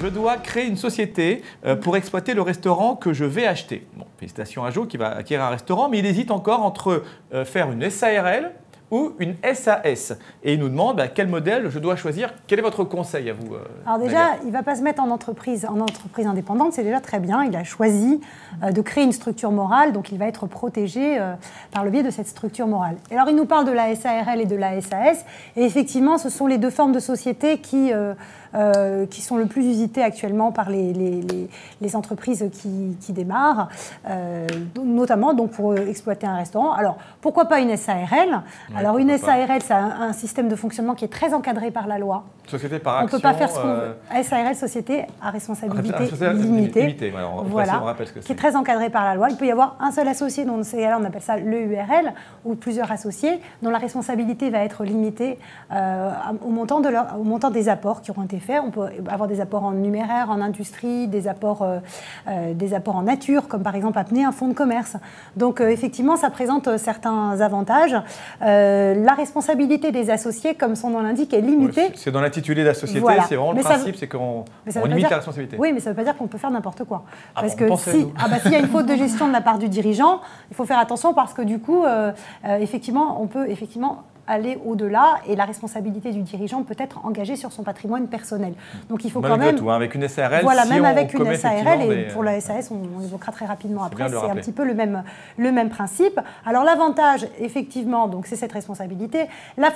Je dois créer une société pour exploiter le restaurant que je vais acheter. Bon, félicitations à Jo qui va acquérir un restaurant, mais il hésite encore entre faire une SARL ou une SAS. Et il nous demande quel modèle je dois choisir. Quel est votre conseil à vous Alors déjà, il ne va pas se mettre en entreprise indépendante, c'est déjà très bien. Il a choisi de créer une structure morale, donc il va être protégé par le biais de cette structure morale. Et alors il nous parle de la SARL et de la SAS, et effectivement, ce sont les deux formes de société qui sont le plus usitées actuellement par les entreprises qui démarrent, notamment donc, pour exploiter un restaurant. Alors, pourquoi pas une SARL? Alors, une SARL, c'est un système de fonctionnement qui est très encadré par la loi. Société par action. On ne peut pas faire ce qu'on veut. SARL, société à responsabilité limitée. Voilà, on rappelle ce que c'est. Qui est très encadré par la loi. Il peut y avoir un seul associé, dont on appelle ça l'EURL, ou plusieurs associés, dont la responsabilité va être limitée au montant des apports qui auront été faits. On peut avoir des apports en numéraire, en industrie, des apports en nature, comme par exemple amener un fonds de commerce. Donc effectivement, ça présente certains avantages. La responsabilité des associés, comme son nom l'indique, est limitée. Ouais, c'est dans l'intitulé de la société, voilà. C'est vraiment le principe, c'est qu'on limite la responsabilité. Oui, mais ça ne veut pas dire qu'on peut faire n'importe quoi. Parce que s'il y a une faute de gestion de la part du dirigeant, il faut faire attention parce que du coup, effectivement, on peut aller au-delà et la responsabilité du dirigeant peut être engagée sur son patrimoine personnel. Donc il faut quand même... Tout, hein, avec une SARL, voilà, même avec une SARL, et pour la SAS, on évoquera très rapidement après, c'est un petit peu le même principe. Alors l'avantage, effectivement, c'est cette responsabilité. La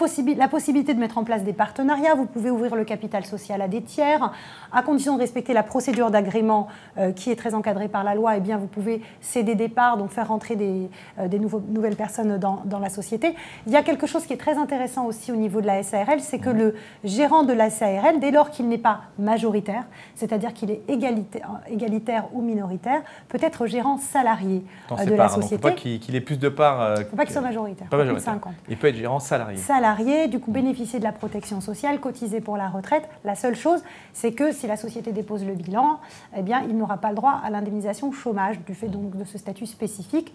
possibilité de mettre en place des partenariats, vous pouvez ouvrir le capital social à des tiers, à condition de respecter la procédure d'agrément qui est très encadrée par la loi, et bien vous pouvez céder des parts, donc faire rentrer des nouvelles personnes dans la société. Il y a quelque chose qui est très intéressant aussi au niveau de la SARL, c'est que le gérant de la SARL, dès lors qu'il n'est pas majoritaire, c'est-à-dire qu'il est égalitaire ou minoritaire, peut être gérant salarié de la société. Il ne faut pas qu'il ait plus de parts. Il ne faut pas qu'il soit majoritaire. Pas majoritaire. 50. Il peut être gérant salarié. Salarié, du coup bénéficier de la protection sociale, cotiser pour la retraite. La seule chose, c'est que si la société dépose le bilan, eh bien, il n'aura pas le droit à l'indemnisation chômage du fait donc, de ce statut spécifique.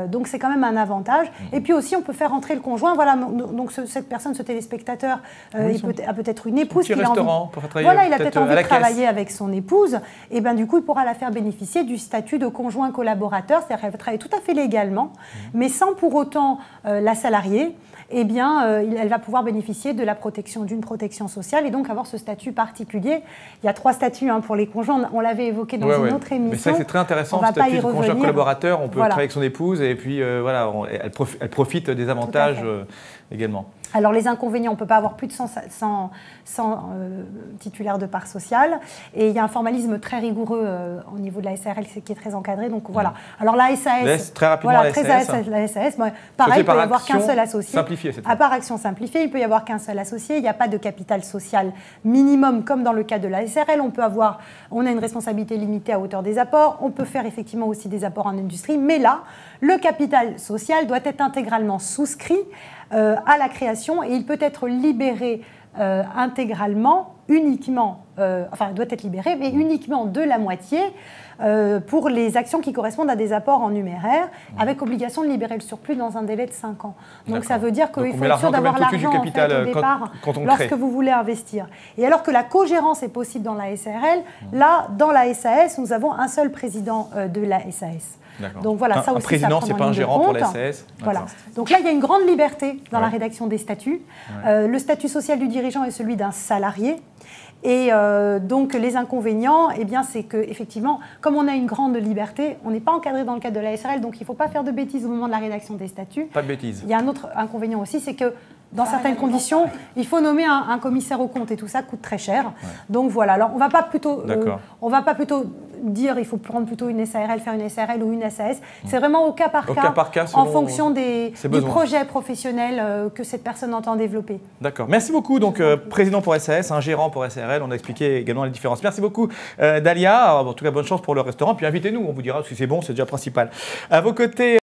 Donc c'est quand même un avantage. Et puis aussi, on peut faire rentrer le conjoint. Voilà, donc cette personne, ce téléspectateur, a peut-être une épouse qui a envie, il a peut-être envie de travailler avec son épouse. Et bien du coup, il pourra la faire bénéficier du statut de conjoint collaborateur, c'est-à-dire qu'elle va travailler tout à fait légalement, mais sans pour autant la salarier. Eh bien, elle va pouvoir bénéficier de d'une protection sociale et donc avoir ce statut particulier. Il y a 3 statuts pour les conjoints, on l'avait évoqué dans une autre émission. Mais c'est vrai que c'est très intéressant, le statut de conjoint collaborateur, on peut travailler avec son épouse et puis voilà, elle profite des avantages également. Alors les inconvénients, on ne peut pas avoir plus de 100 titulaires de parts sociales et il y a un formalisme très rigoureux au niveau de la SARL qui est très encadré. Donc voilà. Alors la SAS, très rapidement la SAS, pareil, il peut y avoir qu'un seul associé. À part action simplifiée, il peut y avoir qu'un seul associé. Il n'y a pas de capital social minimum comme dans le cas de la SARL. On a une responsabilité limitée à hauteur des apports. On peut faire effectivement aussi des apports en industrie, mais là, le capital social doit être intégralement souscrit à la création et il peut être libéré intégralement, uniquement, doit être libéré, mais uniquement de la moitié pour les actions qui correspondent à des apports en numéraire, avec obligation de libérer le surplus dans un délai de 5 ans. Donc ça veut dire qu'il faut être sûr d'avoir l'argent au départ lorsque vous voulez investir. Et alors que la co-gérance est possible dans la SARL, là, dans la SAS, nous avons un seul président de la SAS. Donc voilà, ça aussi, un président, ce n'est pas un gérant pour la SAS. Voilà. Donc là, il y a une grande liberté dans la rédaction des statuts. Le statut social du dirigeant est celui d'un salarié. Et donc les inconvénients, c'est qu'effectivement, comme on a une grande liberté, on n'est pas encadré dans le cadre de la SARL, donc il ne faut pas faire de bêtises au moment de la rédaction des statuts. Pas de bêtises. Il y a un autre inconvénient aussi, c'est que dans certaines conditions, il faut nommer un commissaire aux comptes et tout ça coûte très cher. Donc voilà, alors on ne va pas plutôt dire il faut prendre plutôt une SARL, faire une SARL ou une SAS. C'est vraiment au cas par cas en fonction du projet professionnel que cette personne entend développer. D'accord. Merci beaucoup. Donc, président pour SAS, un gérant pour SARL. On a expliqué également les différences. Merci beaucoup, Dalia. En tout cas, bonne chance pour le restaurant. Puis invitez-nous. On vous dira si c'est bon, c'est déjà principal. À vos côtés.